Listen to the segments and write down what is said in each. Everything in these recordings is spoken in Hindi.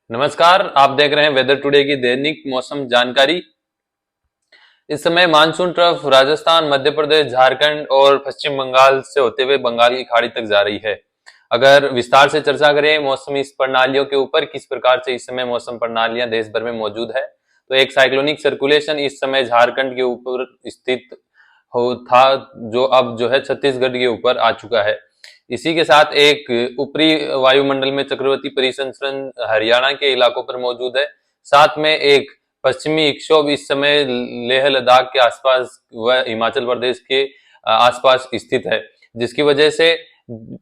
नमस्कार, आप देख रहे हैं वेदर टुडे की दैनिक मौसम जानकारी। इस समय मानसून ट्रफ राजस्थान, मध्य प्रदेश, झारखंड और पश्चिम बंगाल से होते हुए बंगाल की खाड़ी तक जा रही है। अगर विस्तार से चर्चा करें मौसमी इस प्रणालियों के ऊपर, किस प्रकार से इस समय मौसम प्रणालियां देश भर में मौजूद है, तो एक साइक्लोनिक सर्कुलेशन इस समय झारखंड के ऊपर स्थित हो था, जो अब जो है छत्तीसगढ़ के ऊपर आ चुका है। इसी के साथ एक ऊपरी वायुमंडल में चक्रवर्ती परिसंचरण हरियाणा के इलाकों पर मौजूद है। साथ में एक पश्चिमी विक्षोभ इस समय लेह लद्दाख के आसपास व हिमाचल प्रदेश के आसपास स्थित है, जिसकी वजह से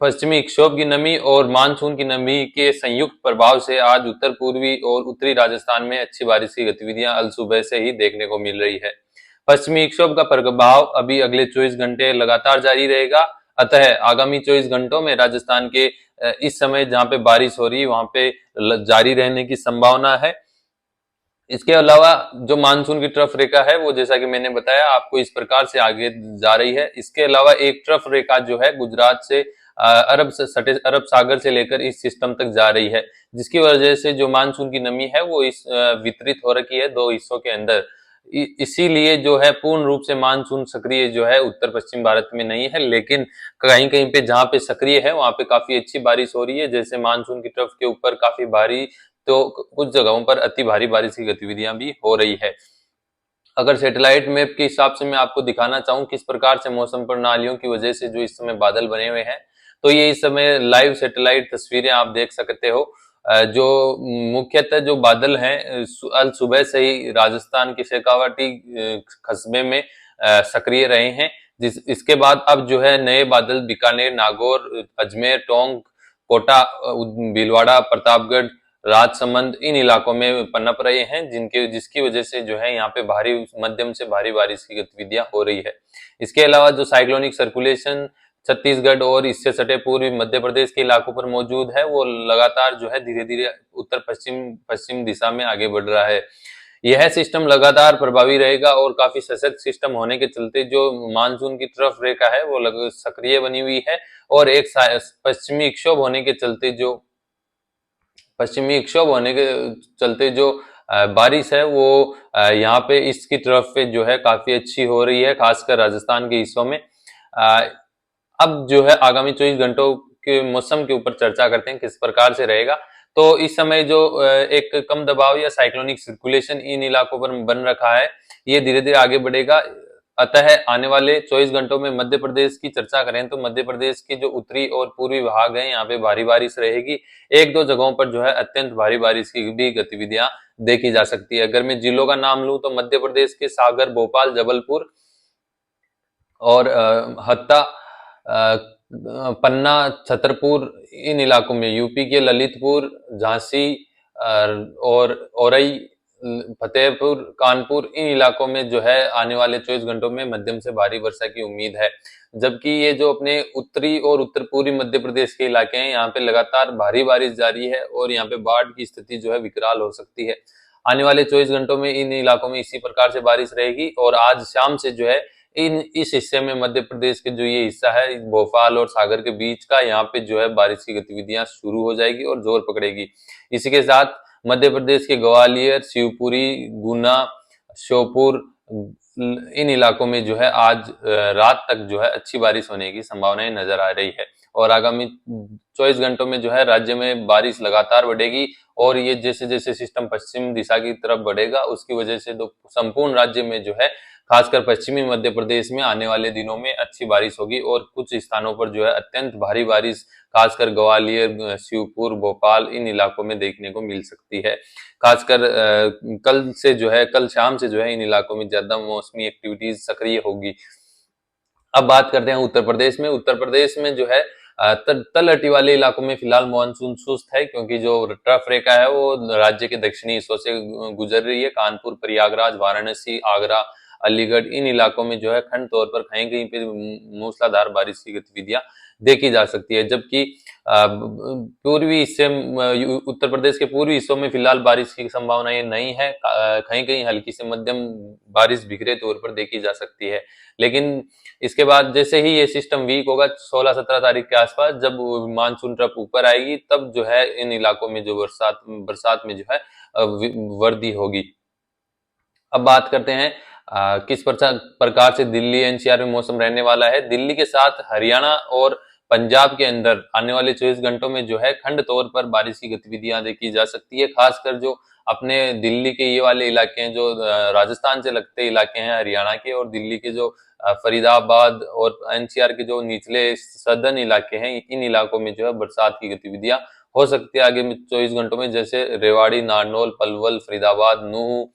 पश्चिमी विक्षोभ की नमी और मानसून की नमी के संयुक्त प्रभाव से आज उत्तर पूर्वी और उत्तरी राजस्थान में अच्छी बारिश की गतिविधियां अल सुबह से ही देखने को मिल रही है। पश्चिमी विक्षोभ का प्रभाव अभी अगले 24 घंटे लगातार जारी रहेगा। अतः आगामी 24 घंटों में राजस्थान के इस समय जहां पे बारिश हो रही है वहां पे जारी रहने की संभावना है। इसके अलावा जो मानसून की ट्रफ रेखा है वो, जैसा कि मैंने बताया आपको, इस प्रकार से आगे जा रही है। इसके अलावा एक ट्रफ रेखा जो है गुजरात से अरब से सटे अरब सागर से लेकर इस सिस्टम तक जा रही है, जिसकी वजह से जो मानसून की नमी है वो इस वितरित हो रखी है दो हिस्सों के अंदर। इसीलिए जो है पूर्ण रूप से मानसून सक्रिय जो है उत्तर पश्चिम भारत में नहीं है, लेकिन कहीं कहीं पे जहां पे सक्रिय है वहां पे काफी अच्छी बारिश हो रही है। जैसे मानसून की ट्रफ के ऊपर काफी भारी, तो कुछ जगहों पर अति भारी बारिश की गतिविधियां भी हो रही है। अगर सैटेलाइट मैप के हिसाब से मैं आपको दिखाना चाहूँ किस प्रकार से मौसम प्रणालियों की वजह से जो इस समय बादल बने हुए हैं, तो ये इस समय लाइव सैटेलाइट तस्वीरें आप देख सकते हो। जो मुख्यतः जो बादल हैं अल सुबह से ही राजस्थान के शेखावाटी कस्बे में सक्रिय रहे हैं। जिस इसके बाद अब जो है नए बादल बीकानेर, नागौर, अजमेर, टोंक, कोटा, भीलवाड़ा, प्रतापगढ़, राजसमंद इन इलाकों में पनप रहे हैं, जिसकी वजह से जो है यहाँ पे भारी मध्यम से भारी बारिश की गतिविधियां हो रही है। इसके अलावा जो साइक्लोनिक सर्कुलेशन छत्तीसगढ़ और इससे सटे पूर्वी मध्य प्रदेश के इलाकों पर मौजूद है, वो लगातार जो है धीरे धीरे उत्तर पश्चिम पश्चिम दिशा में आगे बढ़ रहा है। यह सिस्टम लगातार प्रभावी रहेगा और काफी सशक्त सिस्टम होने के चलते जो मानसून की ट्रफ रेखा है वो सक्रिय बनी हुई है, और एक पश्चिमी विक्षोभ होने के चलते जो पश्चिमी विक्षोभ होने के चलते जो बारिश है वो यहाँ पे इसकी तरफ पे जो है काफी अच्छी हो रही है, खासकर राजस्थान के हिस्सों में। अब जो है आगामी 24 घंटों के मौसम के ऊपर चर्चा करते हैं किस प्रकार से रहेगा। तो इस समय जो एक कम दबाव या साइक्लोनिक सर्कुलेशन इन इलाकों पर बन रखा है, ये धीरे धीरे आगे बढ़ेगा। अतः आने वाले 24 घंटों में मध्य प्रदेश की चर्चा करें तो मध्य प्रदेश के जो उत्तरी और पूर्वी भाग है यहाँ पे भारी बारिश रहेगी। एक दो जगहों पर जो है अत्यंत भारी बारिश की भी गतिविधियां देखी जा सकती है। अगर मैं जिलों का नाम लूं तो मध्य प्रदेश के सागर, भोपाल, जबलपुर और हत्ता, पन्ना, छतरपुर इन इलाकों में, यूपी के ललितपुर, झांसी और औरई, फतेहपुर, कानपुर इन इलाकों में जो है आने वाले 24 घंटों में मध्यम से भारी वर्षा की उम्मीद है। जबकि ये जो अपने उत्तरी और उत्तर पूर्वी मध्य प्रदेश के इलाके हैं यहाँ पे लगातार भारी बारिश जारी है और यहाँ पे बाढ़ की स्थिति जो है विकराल हो सकती है। आने वाले 24 घंटों में इन इलाकों में इसी प्रकार से बारिश रहेगी और आज शाम से जो है इस हिस्से में मध्य प्रदेश के जो ये हिस्सा है भोपाल और सागर के बीच का, यहाँ पे जो है बारिश की गतिविधियां शुरू हो जाएगी और जोर पकड़ेगी। इसी के साथ मध्य प्रदेश के ग्वालियर, शिवपुरी, गुना, श्योपुर इन इलाकों में जो है आज रात तक जो है अच्छी बारिश होने की संभावनाएं नजर आ रही है। और आगामी 24 घंटों में जो है राज्य में बारिश लगातार बढ़ेगी और ये जैसे जैसे सिस्टम पश्चिम दिशा की तरफ बढ़ेगा उसकी वजह से तो संपूर्ण राज्य में जो है, खासकर पश्चिमी मध्य प्रदेश में आने वाले दिनों में अच्छी बारिश होगी और कुछ स्थानों पर जो है अत्यंत भारी बारिश खासकर ग्वालियर, शिवपुर, भोपाल इन इलाकों में देखने को मिल सकती है। खासकर कल से जो है, कल शाम से जो है इन इलाकों में ज्यादा मौसमी एक्टिविटीज सक्रिय होगी। अब बात करते हैं उत्तर प्रदेश में। उत्तर प्रदेश में जो है तलहटी वाले इलाकों में फिलहाल मानसून सुस्त है, क्योंकि जो ट्रफ रेखा है वो राज्य के दक्षिणी हिस्सों से गुजर रही है। कानपुर, प्रयागराज, वाराणसी, आगरा, अलीगढ़ इन इलाकों में जो है खंड तौर पर कहीं कहीं पे मूसलाधार बारिश की गतिविधियां देखी जा सकती है। जबकि पूर्वी हिस्से उत्तर प्रदेश के पूर्वी हिस्सों में फिलहाल बारिश की संभावनाएं नहीं है। कहीं कहीं हल्की से मध्यम बारिश बिखरे तौर पर देखी जा सकती है। लेकिन इसके बाद जैसे ही ये सिस्टम वीक होगा 16-17 तारीख के आसपास, जब मानसून ट्रफ ऊपर आएगी, तब जो है इन इलाकों में जो बरसात में जो है वृद्धि होगी। अब बात करते हैं किस प्रकार से दिल्ली एनसीआर में मौसम रहने वाला है। दिल्ली के साथ हरियाणा और पंजाब के अंदर आने वाले 24 घंटों में जो है खंड तौर पर बारिश की गतिविधियां देखी जा सकती है। खासकर जो अपने दिल्ली के ये वाले इलाके हैं, जो राजस्थान से लगते इलाके हैं हरियाणा के, और दिल्ली के जो फरीदाबाद और एनसीआर के जो निचले सदर्न इलाके हैं, इन इलाकों में जो है बरसात की गतिविधियां हो सकती है आगे 24 घंटों में। जैसे रेवाड़ी, नारनौल, पलवल, फरीदाबाद, नूह,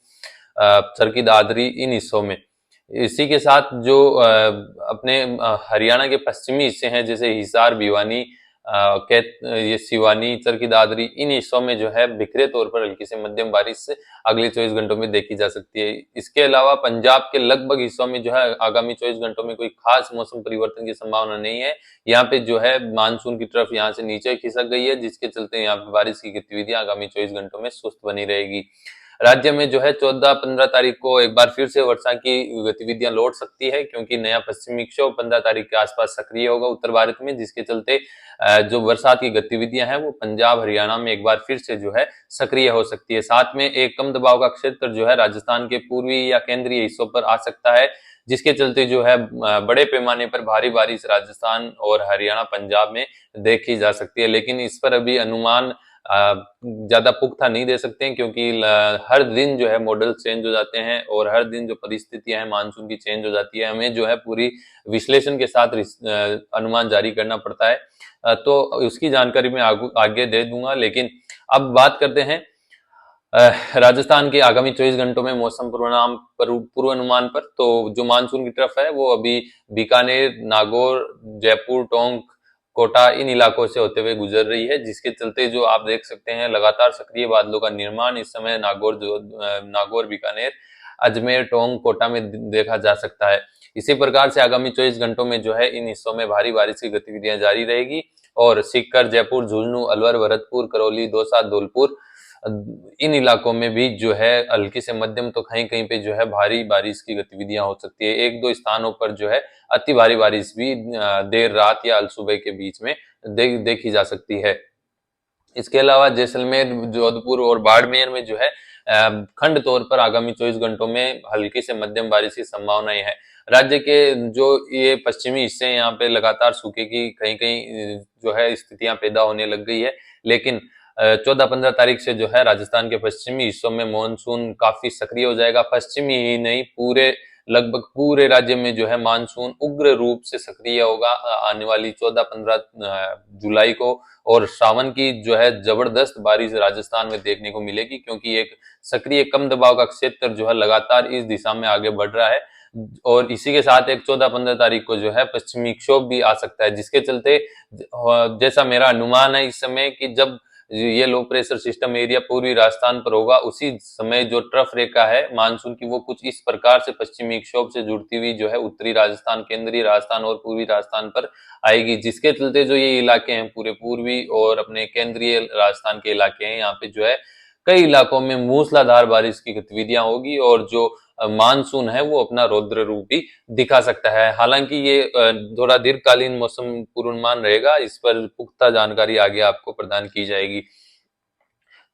चरखी दादरी, इन हिस्सों में। इसी के साथ जो अपने हरियाणा के पश्चिमी हिस्से हैं, जैसे हिसार, भिवानी, ये सिवानी, चरखी दादरी, इन हिस्सों में जो है बिखरे तौर पर हल्की से मध्यम बारिश अगले 24 घंटों में देखी जा सकती है। इसके अलावा पंजाब के लगभग हिस्सों में जो है आगामी 24 घंटों में कोई खास मौसम परिवर्तन की संभावना नहीं है। यहाँ पे जो है मानसून की तरफ यहाँ से नीचे खिसक गई है, जिसके चलते यहाँ पे बारिश की गतिविधियां आगामी 24 घंटों में सुस्त बनी रहेगी। राज्य में जो है 14-15 तारीख को एक बार फिर से वर्षा की गतिविधियां लौट सकती है, क्योंकि नया पश्चिमी विक्षोभ 15 तारीख के आसपास सक्रिय होगा उत्तर भारत में, जिसके चलते जो बरसात की गतिविधियां हैं वो पंजाब, हरियाणा में एक बार फिर से जो है सक्रिय हो सकती है। साथ में एक कम दबाव का क्षेत्र जो है राजस्थान के पूर्वी या केंद्रीय हिस्सों पर आ सकता है, जिसके चलते जो है बड़े पैमाने पर भारी बारिश राजस्थान और हरियाणा, पंजाब में देखी जा सकती है। लेकिन इस पर अभी अनुमान ज्यादा पुख्ता नहीं दे सकते हैं, क्योंकि हर दिन जो है मॉडल चेंज हो जाते हैं और हर दिन जो परिस्थितियां हैं मानसून की चेंज हो जाती है। हमें जो है पूरी विश्लेषण के साथ अनुमान जारी करना पड़ता है, तो उसकी जानकारी मैं आगे दे दूंगा। लेकिन अब बात करते हैं राजस्थान के आगामी 24 घंटों में मौसम पूर्वानुमान पर। तो जो मानसून की तरफ है वो अभी बीकानेर, नागौर, जयपुर, टोंक, कोटा, इन इलाकों से होते हुए गुजर रही है, जिसके चलते जो आप देख सकते हैं लगातार सक्रिय बादलों का निर्माण इस समय नागौर, बीकानेर, अजमेर, टोंक, कोटा में देखा जा सकता है। इसी प्रकार से आगामी 24 घंटों में जो है इन हिस्सों में भारी बारिश की गतिविधियां जारी रहेगी, और सीकर, जयपुर, झुंझुनू, अलवर, भरतपुर, करौली, दौसा, धौलपुर, इन इलाकों में भी जो है हल्की से मध्यम तो कहीं कहीं पे जो है भारी बारिश की गतिविधियां हो सकती है। एक दो स्थानों पर जो है अति भारी बारिश भी देर रात या अलसुबह के बीच में देखी जा सकती है। इसके अलावा जैसलमेर, जोधपुर और बाड़मेर में जो है खंड तौर पर आगामी 24 घंटों में हल्की से मध्यम बारिश की संभावनाएं है। राज्य के जो ये पश्चिमी हिस्से हैं, यहाँ पे लगातार सूखे की कहीं कहीं जो है स्थितियां पैदा होने लग गई है। लेकिन 14-15 तारीख से जो है राजस्थान के पश्चिमी हिस्सों में मानसून काफी सक्रिय हो जाएगा। पश्चिमी ही नहीं, लगभग पूरे राज्य में जो है मानसून उग्र रूप से सक्रिय होगा आने वाली 14-15 जुलाई को, और सावन की जो है जबरदस्त बारिश राजस्थान में देखने को मिलेगी, क्योंकि एक सक्रिय कम दबाव का क्षेत्र जो है लगातार इस दिशा में आगे बढ़ रहा है। और इसी के साथ एक 14-15 तारीख को जो है पश्चिमी विक्षोभ भी आ सकता है, जिसके चलते जैसा मेरा अनुमान है इस समय कि जब ये लो प्रेशर सिस्टम एरिया पूर्वी राजस्थान पर होगा, उसी समय जो ट्रफ रेखा है मानसून की वो कुछ इस प्रकार से पश्चिमी विक्षोभ से जुड़ती हुई जो है उत्तरी राजस्थान, केंद्रीय राजस्थान और पूर्वी राजस्थान पर आएगी, जिसके चलते जो ये इलाके हैं पूरे पूर्वी और अपने केंद्रीय राजस्थान के इलाके हैं, यहाँ पे जो है कई इलाकों में मूसलाधार बारिश की गतिविधियां होगी, और जो मानसून है वो अपना रौद्र रूप भी दिखा सकता है। हालांकि ये थोड़ा दीर्घकालीन मौसम पूर्वानुमान रहेगा, इस पर पुख्ता जानकारी आगे आपको प्रदान की जाएगी।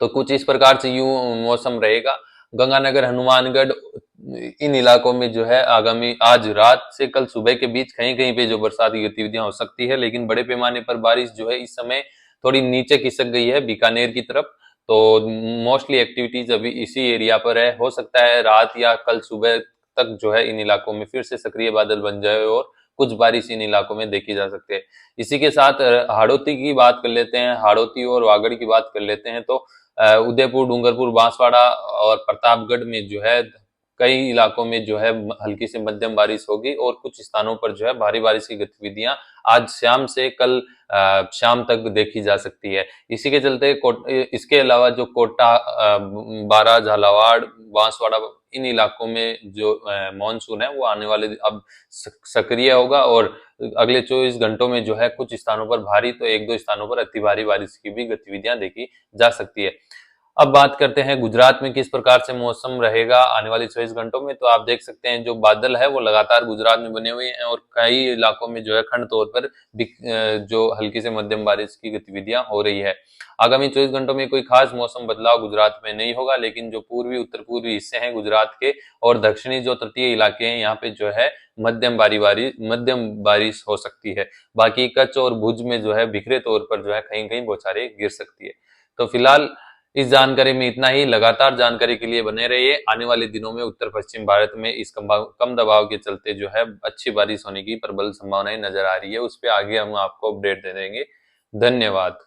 तो कुछ इस प्रकार से यूं मौसम रहेगा। गंगानगर, हनुमानगढ़, इन इलाकों में जो है आगामी आज रात से कल सुबह के बीच कहीं कहीं पे जो बरसात की गतिविधियां हो सकती है, लेकिन बड़े पैमाने पर बारिश जो है इस समय थोड़ी नीचे खिसक गई है बीकानेर की तरफ। तो मोस्टली एक्टिविटीज अभी इसी एरिया पर है। हो सकता है रात या कल सुबह तक जो है इन इलाकों में फिर से सक्रिय बादल बन जाए और कुछ बारिश इन इलाकों में देखी जा सकती है। इसी के साथ हाड़ौती की बात कर लेते हैं, हाड़ौती और वागड़ की बात कर लेते हैं। तो उदयपुर, डूंगरपुर, बांसवाड़ा और प्रतापगढ़ में जो है कई इलाकों में जो है हल्की से मध्यम बारिश होगी और कुछ स्थानों पर जो है भारी बारिश की गतिविधियां आज शाम से कल शाम तक देखी जा सकती है। इसी के चलते इसके अलावा जो कोटा, बारा, झालावाड़, बांसवाड़ा, इन इलाकों में जो मानसून है वो आने वाले अब सक्रिय होगा और अगले 24 घंटों में जो है कुछ स्थानों पर भारी तो एक दो स्थानों पर अति भारी बारिश की भी गतिविधियां देखी जा सकती है। अब बात करते हैं गुजरात में किस प्रकार से मौसम रहेगा आने वाले 24 घंटों में। तो आप देख सकते हैं जो बादल है वो लगातार गुजरात में बने हुए हैं और कई इलाकों में जो है खंड तौर पर जो हल्की से मध्यम बारिश की गतिविधियां हो रही है। आगामी 24 घंटों में कोई खास मौसम बदलाव गुजरात में नहीं होगा, लेकिन जो पूर्वी उत्तर पूर्वी हिस्से हैं गुजरात के और दक्षिणी जो तटीय इलाके हैं यहाँ पे जो है मध्यम बारिश हो सकती है। बाकी कच्छ और भुज में जो है बिखरे तौर पर जो है कहीं कहीं बौछारें गिर सकती है। तो फिलहाल इस जानकारी में इतना ही। लगातार जानकारी के लिए बने रहिए। आने वाले दिनों में उत्तर पश्चिम भारत में इस कम दबाव के चलते जो है अच्छी बारिश होने की प्रबल संभावनाएं नजर आ रही है। उस पर आगे हम आपको अपडेट दे देंगे। धन्यवाद।